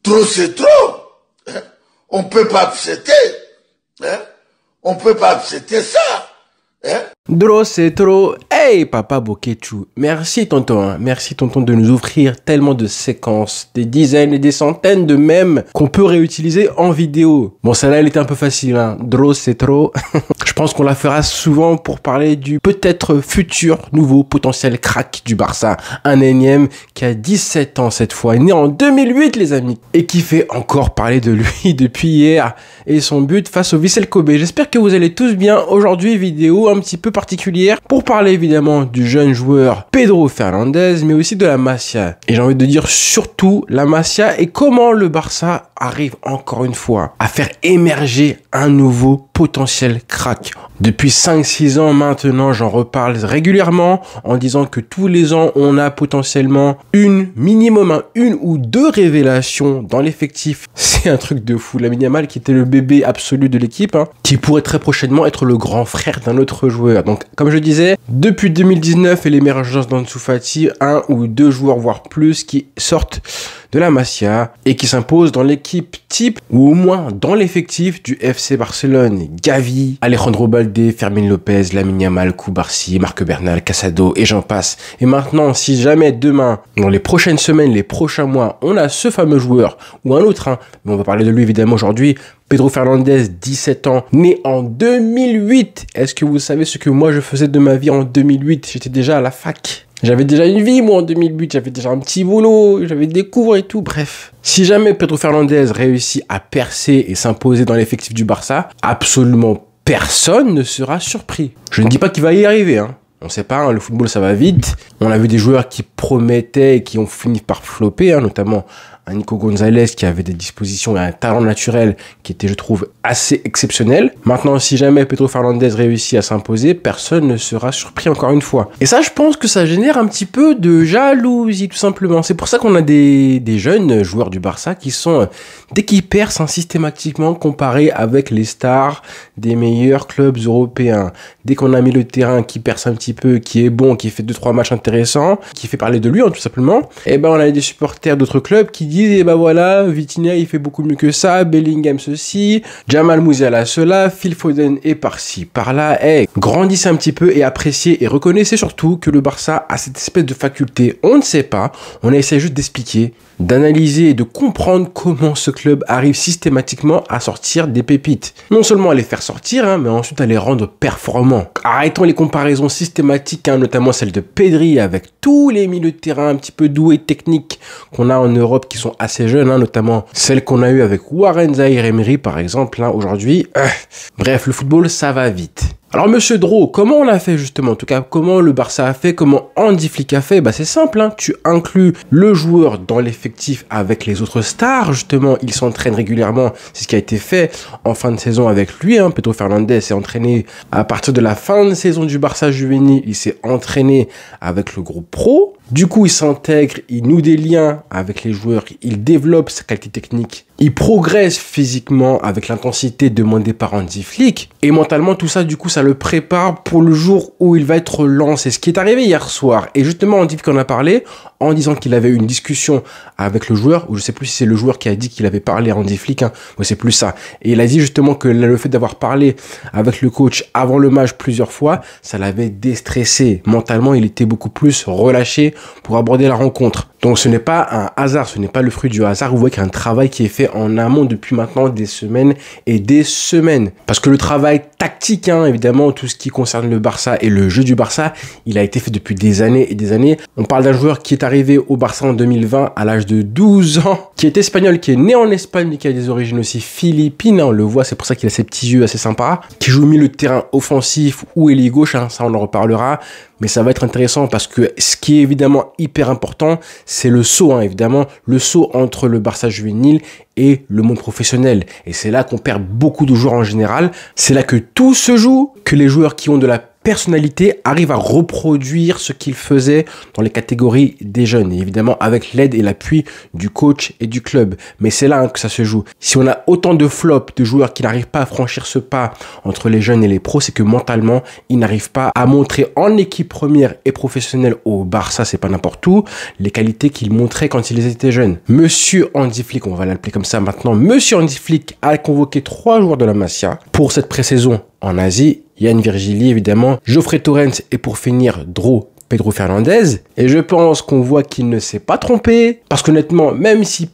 Trop c'est trop. Hein? On peut pas accepter. Hein? On peut pas accepter ça. Hein? Trop c'est trop. Hey papa Bokechu, merci tonton, hein. Merci tonton de nous offrir tellement de séquences, des dizaines et des centaines de mèmes qu'on peut réutiliser en vidéo. Bon, celle-là elle était un peu facile, hein. Trop c'est trop. Je pense qu'on la fera souvent pour parler du peut-être futur nouveau potentiel crack du Barça. Un énième qui a 17 ans cette fois, né en 2008 les amis, et qui fait encore parler de lui depuis hier et son but face au Vissel Kobe. J'espère que vous allez tous bien. Aujourd'hui, vidéo un petit peu particulière pour parler évidemment du jeune joueur Pedro Fernandez, mais aussi de la Masia. Et j'ai envie de dire surtout la Masia et comment le Barça arrive encore une fois à faire émerger un nouveau potentiel crack. Depuis 5-6 ans maintenant, j'en reparle régulièrement en disant que tous les ans, on a potentiellement minimum une ou deux révélations dans l'effectif. C'est un truc de fou. Lamine Yamal qui était le bébé absolu de l'équipe, hein, qui pourrait très prochainement être le grand frère d'un autre joueur. Donc, comme je disais, depuis 2019 et l'émergence d'Ansu Fati, un ou deux joueurs, voire plus, qui sortent de la Masia et qui s'imposent dans l'équipe type ou au moins dans l'effectif du FC Barcelone. Gavi, Alejandro Balde, Fermín López, Lamine Yamal, Cubarsí, Marc Bernal, Casado et j'en passe. Et maintenant, si jamais demain, dans les prochaines semaines, les prochains mois, on a ce fameux joueur ou un autre, hein, mais on va parler de lui évidemment aujourd'hui, Pedro Fernandez, 17 ans, né en 2008. Est-ce que vous savez ce que moi je faisais de ma vie en 2008? J'étais déjà à la fac. J'avais déjà une vie, moi, en 2008. J'avais déjà un petit boulot, j'avais des cours et tout. Bref. Si jamais Pedro Fernandez réussit à percer et s'imposer dans l'effectif du Barça, absolument personne ne sera surpris. Je ne dis pas qu'il va y arriver, hein. On sait pas, hein, le football ça va vite. On a vu des joueurs qui promettaient et qui ont fini par flopper, hein, notamment un Nico Gonzalez qui avait des dispositions et un talent naturel qui était, je trouve, assez exceptionnel. Maintenant, si jamais Pedro Fernandez réussit à s'imposer, personne ne sera surpris encore une fois. Et ça, je pense que ça génère un petit peu de jalousie, tout simplement. C'est pour ça qu'on a des jeunes joueurs du Barça qui sont, dès qu'ils percent, systématiquement comparés avec les stars des meilleurs clubs européens. Dès qu'on a mis le terrain qui perce un petit peu, qui est bon, qui fait 2-3 matchs intéressants, qui fait parler de lui, hein, tout simplement, et ben on a des supporters d'autres clubs qui disent, et ben voilà, Vitinha il fait beaucoup mieux que ça, Bellingham ceci, Jamal Musiala cela, Phil Foden est par-ci, par-là. Grandissez un petit peu et appréciez et reconnaissez surtout que le Barça a cette espèce de faculté, on ne sait pas, on essaie juste d'expliquer, d'analyser et de comprendre comment ce club arrive systématiquement à sortir des pépites. Non seulement à les faire sortir, hein, mais ensuite à les rendre performants. Arrêtons les comparaisons systématiques, hein, notamment celle de Pedri avec tous les milieux de terrain un petit peu doués techniques qu'on a en Europe qui sont assez jeunes, hein, notamment celle qu'on a eue avec Warren Zaïre-Emery par exemple, hein, aujourd'hui. Bref, le football ça va vite. Alors monsieur Dro, comment on a fait justement? En tout cas, comment le Barça a fait? Comment Hansi Flick a fait? Bah c'est simple, hein. Tu inclus le joueur dans l'effectif avec les autres stars, justement, il s'entraîne régulièrement, c'est ce qui a été fait en fin de saison avec lui, hein. Pedro Fernandez s'est entraîné à partir de la fin de saison du Barça juvénile, il s'est entraîné avec le groupe pro. Du coup, il s'intègre, il noue des liens avec les joueurs, il développe sa qualité technique, il progresse physiquement avec l'intensité demandée par Hansi Flick. Et mentalement, tout ça, du coup, ça le prépare pour le jour où il va être lancé. Ce qui est arrivé hier soir. Et justement, Hansi Flick en a parlé en disant qu'il avait eu une discussion avec le joueur, ou je sais plus si c'est le joueur qui a dit qu'il avait parlé à Hansi Flick, hein, mais c'est plus ça. Et il a dit justement que le fait d'avoir parlé avec le coach avant le match plusieurs fois, ça l'avait déstressé. Mentalement, il était beaucoup plus relâché pour aborder la rencontre. Donc ce n'est pas un hasard, ce n'est pas le fruit du hasard. Vous voyez qu'il y a un travail qui est fait en amont depuis maintenant des semaines et des semaines. Parce que le travail tactique, hein, évidemment, tout ce qui concerne le Barça et le jeu du Barça, il a été fait depuis des années et des années. On parle d'un joueur qui est arrivé au Barça en 2020 à l'âge de 12 ans, qui est espagnol, qui est né en Espagne, mais qui a des origines aussi philippines. Hein, on le voit, c'est pour ça qu'il a ces petits yeux assez sympas. Qui joue au milieu de terrain offensif ou ailier gauche, hein, ça on en reparlera. Mais ça va être intéressant parce que ce qui est évidemment hyper important, c'est le saut, hein, évidemment, le saut entre le Barça juvénile et le monde professionnel. Et c'est là qu'on perd beaucoup de joueurs en général. C'est là que tout se joue, que les joueurs qui ont de la personnalité arrive à reproduire ce qu'il faisait dans les catégories des jeunes, et évidemment avec l'aide et l'appui du coach et du club. Mais c'est là que ça se joue. Si on a autant de flops de joueurs qui n'arrivent pas à franchir ce pas entre les jeunes et les pros, c'est que mentalement, ils n'arrivent pas à montrer en équipe première et professionnelle au Barça, c'est pas n'importe où, les qualités qu'ils montraient quand ils étaient jeunes. Monsieur Hansi Flick, on va l'appeler comme ça maintenant, Monsieur Hansi Flick a convoqué 3 joueurs de la Masia pour cette pré-saison en Asie. Yann Virgili, évidemment, Geoffrey Torrens et pour finir, Pedro Fernandez. Et je pense qu'on voit qu'il ne s'est pas trompé. Parce qu'honnêtement, même si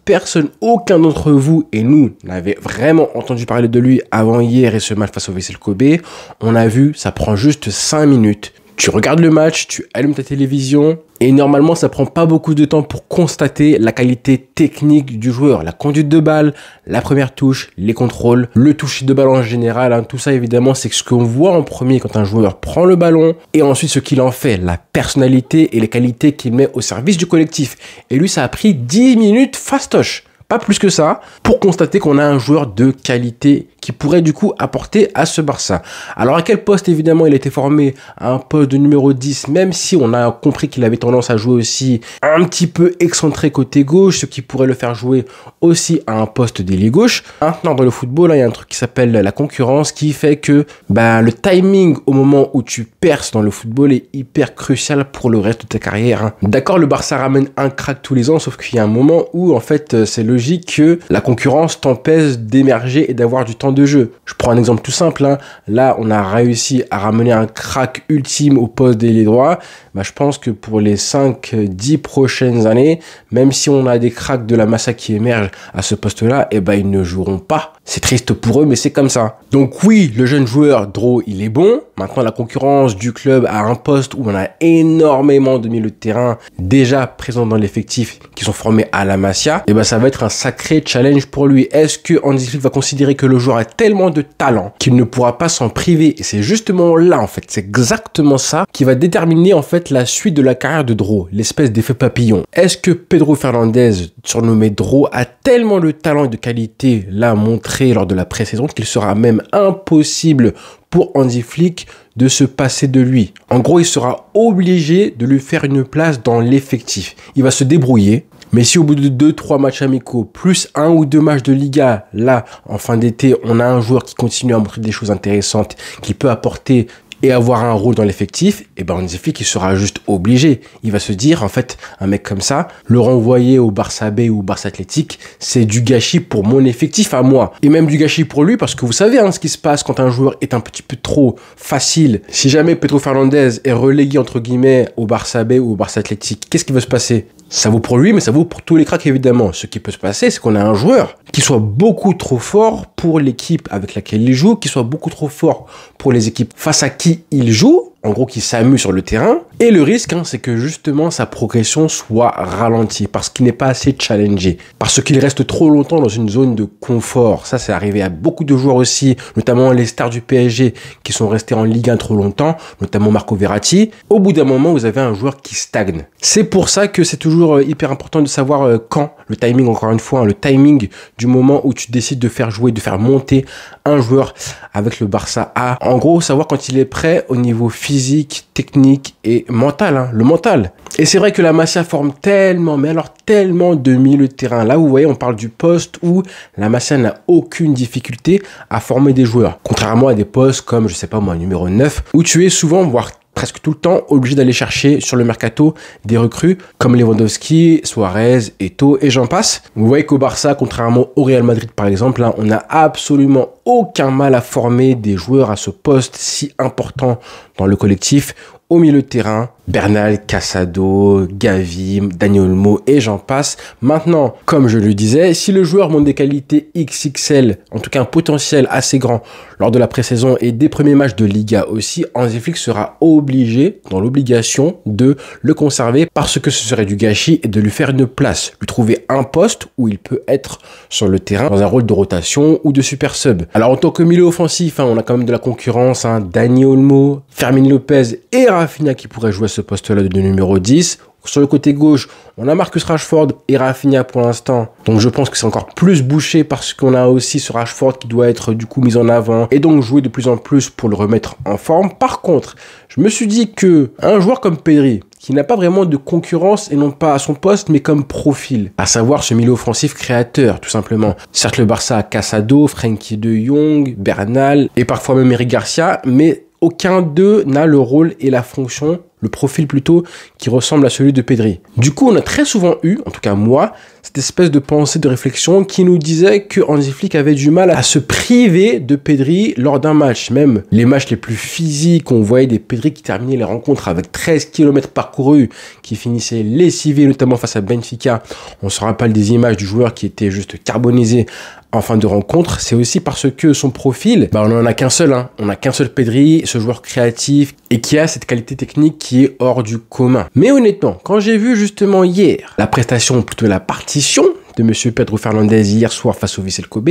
aucun d'entre vous et nous n'avait vraiment entendu parler de lui avant hier et ce match face au Vissel Kobe, on a vu, ça prend juste 5 minutes. Tu regardes le match, tu allumes ta télévision et normalement ça prend pas beaucoup de temps pour constater la qualité technique du joueur, la conduite de balle, la première touche, les contrôles, le toucher de balle en général, hein. Tout ça évidemment c'est ce qu'on voit en premier quand un joueur prend le ballon et ensuite ce qu'il en fait, la personnalité et les qualités qu'il met au service du collectif. Et lui ça a pris 10 minutes fastoche. Pas plus que ça, pour constater qu'on a un joueur de qualité qui pourrait du coup apporter à ce Barça. Alors à quel poste évidemment il a été formé à un poste de numéro 10, même si on a compris qu'il avait tendance à jouer aussi un petit peu excentré côté gauche, ce qui pourrait le faire jouer aussi à un poste d'ailier gauche. Maintenant dans le football, il y a un truc qui s'appelle la concurrence qui fait que le timing au moment où tu perces dans le football est hyper crucial pour le reste de ta carrière, hein. D'accord, le Barça ramène un crack tous les ans, sauf qu'il y a un moment où en fait c'est logique que la concurrence t'empêche d'émerger et d'avoir du temps de jeu. Je prends un exemple tout simple, hein. Là on a réussi à ramener un crack ultime au poste d'ailier droit. Je pense que pour les 5-10 prochaines années, même si on a des cracks de la Masia qui émergent à ce poste-là, ils ne joueront pas. C'est triste pour eux, mais c'est comme ça. Donc oui, le jeune joueur il est bon. Maintenant, la concurrence du club à un poste où on a énormément de milieux de terrain déjà présents dans l'effectif qui sont formés à la Masia, ça va être un sacré challenge pour lui. Est-ce que Hansi Flick va considérer que le joueur a tellement de talent qu'il ne pourra pas s'en priver? Et c'est justement là, en fait, c'est exactement ça qui va déterminer, en fait, la suite de la carrière de l'espèce d'effet papillon. Est-ce que Pedro Fernandez, surnommé a tellement de talent et de qualité là montré lors de la pré-saison qu'il sera même impossible pour Hansi Flick de se passer de lui? En gros, il sera obligé de lui faire une place dans l'effectif. Il va se débrouiller. Mais si au bout de 2-3 matchs amicaux, plus 1 ou 2 matchs de Liga, là, en fin d'été, on a un joueur qui continue à montrer des choses intéressantes, qui peut apporter et avoir un rôle dans l'effectif, Hansi Flick, il sera juste obligé. Il va se dire, en fait, un mec comme ça, le renvoyer au Barça B ou au Barça Athletic, c'est du gâchis pour mon effectif à moi. Et même du gâchis pour lui, parce que vous savez ce qui se passe quand un joueur est un petit peu trop facile. Si jamais Pedro Fernandez est relégué, entre guillemets, au Barça B ou au Barça Athletic, qu'est-ce qui va se passer? Ça vaut pour lui, mais ça vaut pour tous les cracks, évidemment. Ce qui peut se passer, c'est qu'on a un joueur qui soit beaucoup trop fort pour l'équipe avec laquelle il joue, qui soit beaucoup trop fort pour les équipes face à qui il joue, en gros qui s'amuse sur le terrain. Et le risque, c'est que justement sa progression soit ralentie parce qu'il n'est pas assez challengé, parce qu'il reste trop longtemps dans une zone de confort. Ça, c'est arrivé à beaucoup de joueurs aussi, notamment les stars du PSG qui sont restés en Ligue 1 trop longtemps, notamment Marco Verratti. Au bout d'un moment, vous avez un joueur qui stagne. C'est pour ça que c'est toujours hyper important de savoir quand, le timing, encore une fois, le timing du moment où tu décides de faire jouer, de faire monter un joueur avec le Barça A. En gros, savoir quand il est prêt au niveau physique, technique et mental, le mental. Et c'est vrai que la Masia forme tellement de milieux de terrain. Là, vous voyez, on parle du poste où la Masia n'a aucune difficulté à former des joueurs. Contrairement à des postes comme, je sais pas moi, numéro 9, où tu es souvent, voire presque tout le temps, obligé d'aller chercher sur le mercato des recrues comme Lewandowski, Suarez, Eto'o et j'en passe. Vous voyez qu'au Barça, contrairement au Real Madrid par exemple, on n'a absolument aucun mal à former des joueurs à ce poste si important dans le collectif. Au milieu de terrain, Bernal, Casado, Gavi, Dani Olmo et j'en passe. Maintenant, comme je le disais, si le joueur montre des qualités XXL, en tout cas un potentiel assez grand lors de la pré-saison et des premiers matchs de Liga aussi, Hansi Flick sera obligé, dans l'obligation, de le conserver parce que ce serait du gâchis et de lui faire une place, lui trouver un poste où il peut être sur le terrain dans un rôle de rotation ou de super sub. Alors en tant que milieu offensif, on a quand même de la concurrence, Dani Olmo, Fermin Lopez et Rafinha qui pourrait jouer à ce poste-là de numéro 10. Sur le côté gauche, on a Marcus Rashford et Rafinha pour l'instant. Donc je pense que c'est encore plus bouché parce qu'on a aussi ce Rashford qui doit être du coup mis en avant et donc jouer de plus en plus pour le remettre en forme. Par contre, je me suis dit que un joueur comme Pedri, qui n'a pas vraiment de concurrence et non pas à son poste mais comme profil, à savoir ce milieu offensif créateur tout simplement. Certes le Barça a Casado, Frenkie de Jong, Bernal et parfois même Eric Garcia, mais aucun d'eux n'a le rôle et la fonction, le profil plutôt, qui ressemble à celui de Pedri. Du coup, on a très souvent eu, en tout cas moi, cette espèce de pensée, de réflexion qui nous disait que Hansi Flick avait du mal à se priver de Pedri lors d'un match. Même les matchs les plus physiques, on voyait des Pedri qui terminaient les rencontres avec 13 km parcourus, qui finissaient lessivés, notamment face à Benfica. On se rappelle des images du joueur qui était juste carbonisé en fin de rencontre. C'est aussi parce que son profil, on n'en a qu'un seul. On n'a qu'un seul Pedri, ce joueur créatif et qui a cette qualité technique qui est hors du commun. Mais honnêtement, quand j'ai vu justement hier la prestation, plutôt la partition de monsieur Pedro Fernandez hier soir face au Vissel Kobe,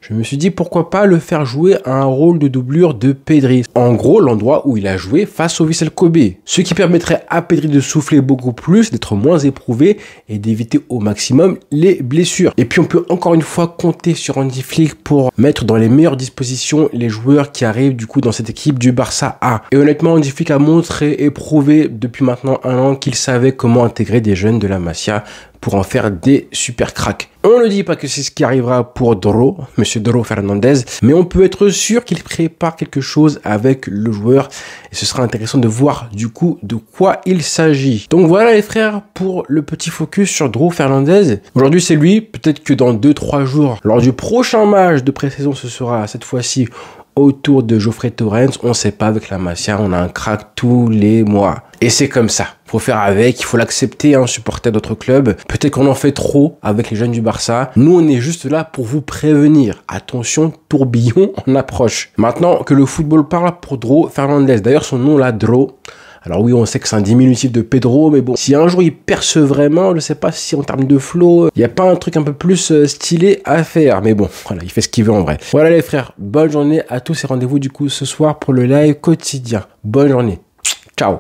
je me suis dit pourquoi pas le faire jouer à un rôle de doublure de Pedri. En gros, l'endroit où il a joué face au Vissel Kobe. Ce qui permettrait à Pedri de souffler beaucoup plus, d'être moins éprouvé et d'éviter au maximum les blessures. Et puis on peut encore une fois compter sur Hansi Flick pour mettre dans les meilleures dispositions les joueurs qui arrivent du coup dans cette équipe du Barça A. Et honnêtement, Hansi Flick a montré et prouvé depuis maintenant un an qu'il savait comment intégrer des jeunes de la Masia pour en faire des super cracks. On ne dit pas que c'est ce qui arrivera pour Doro, monsieur Doro Fernandez, mais on peut être sûr qu'il prépare quelque chose avec le joueur et ce sera intéressant de voir du coup de quoi il s'agit. Donc voilà les frères pour le petit focus sur Doro Fernandez. Aujourd'hui c'est lui, peut-être que dans 2-3 jours, lors du prochain match de pré-saison, ce sera cette fois-ci autour de Geoffrey Torrens. On sait pas, avec la Masia, on a un crack tous les mois. Et c'est comme ça. Faut faire avec, il faut l'accepter, supporter d'autres clubs. Peut-être qu'on en fait trop avec les jeunes du Barça. Nous, on est juste là pour vous prévenir. Attention, tourbillon en approche. Maintenant que le football parle pour Dro Fernandez. D'ailleurs, son nom là, Dro. Alors oui, on sait que c'est un diminutif de Pedro, mais bon, si un jour il perce vraiment, je sais pas si en termes de flow, il n'y a pas un truc un peu plus stylé à faire. Mais bon, voilà, il fait ce qu'il veut en vrai. Voilà les frères, bonne journée à tous et rendez-vous du coup ce soir pour le live quotidien. Bonne journée. Ciao.